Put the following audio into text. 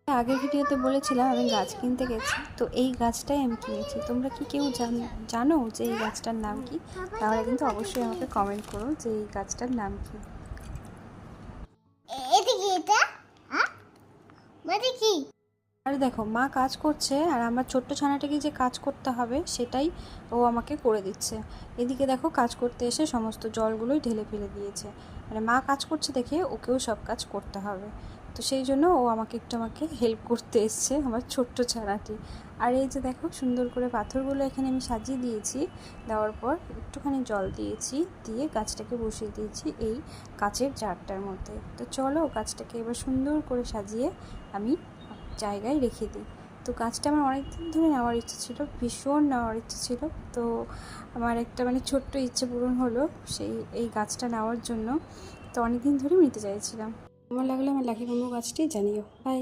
আগের ভিডিওতে বলেছিলাম আমি গাছ কিনতে গেছি, তো এই গাছটাই আমি কিনেছি। তোমরা কি কেউ জানো যে এই গাছটার নাম কি? তাহলে কিন্তু অবশ্যই আমাকে কমেন্ট করো যে এই গাছটার নাম কি। আর দেখো মা কাজ করছে, আর আমার ছোট্ট ছানাটাকে যে কাজ করতে হবে সেটাই ও আমাকে করে দিচ্ছে। এদিকে দেখো কাজ করতে এসে সমস্ত জলগুলোই ঢেলে ফেলে দিয়েছে। মানে মা কাজ করছে দেখে ওকেও সব কাজ করতে হবে, তো সেই জন্য ও আমাকে হেল্প করতে এসছে, আমার ছোট্ট ছানাটি। আর এই যে দেখো সুন্দর করে পাথরগুলো এখানে আমি সাজিয়ে দিয়েছি। দেওয়ার পর একটুখানি জল দিয়েছি, দিয়ে গাছটাকে বসিয়ে দিয়েছি এই কাচের জারটার মধ্যে। তো চলো গাছটাকে এবার সুন্দর করে সাজিয়ে আমি জায়গায় রেখে দিই। তো গাছটা আমার অনেক দিন ধরে নেওয়ার ইচ্ছে ছিল, ভীষণ নেওয়ার ইচ্ছে ছিল। তো আমার একটা মানে ছোট্ট ইচ্ছে পূরণ হলো এই গাছটা নেওয়ার জন্য। তো অনেক দিন ধরেই নিতে চাইছিলাম। কেমন লাগলো আমার লাকি বাম্বু গাছটি জানিও। বাই।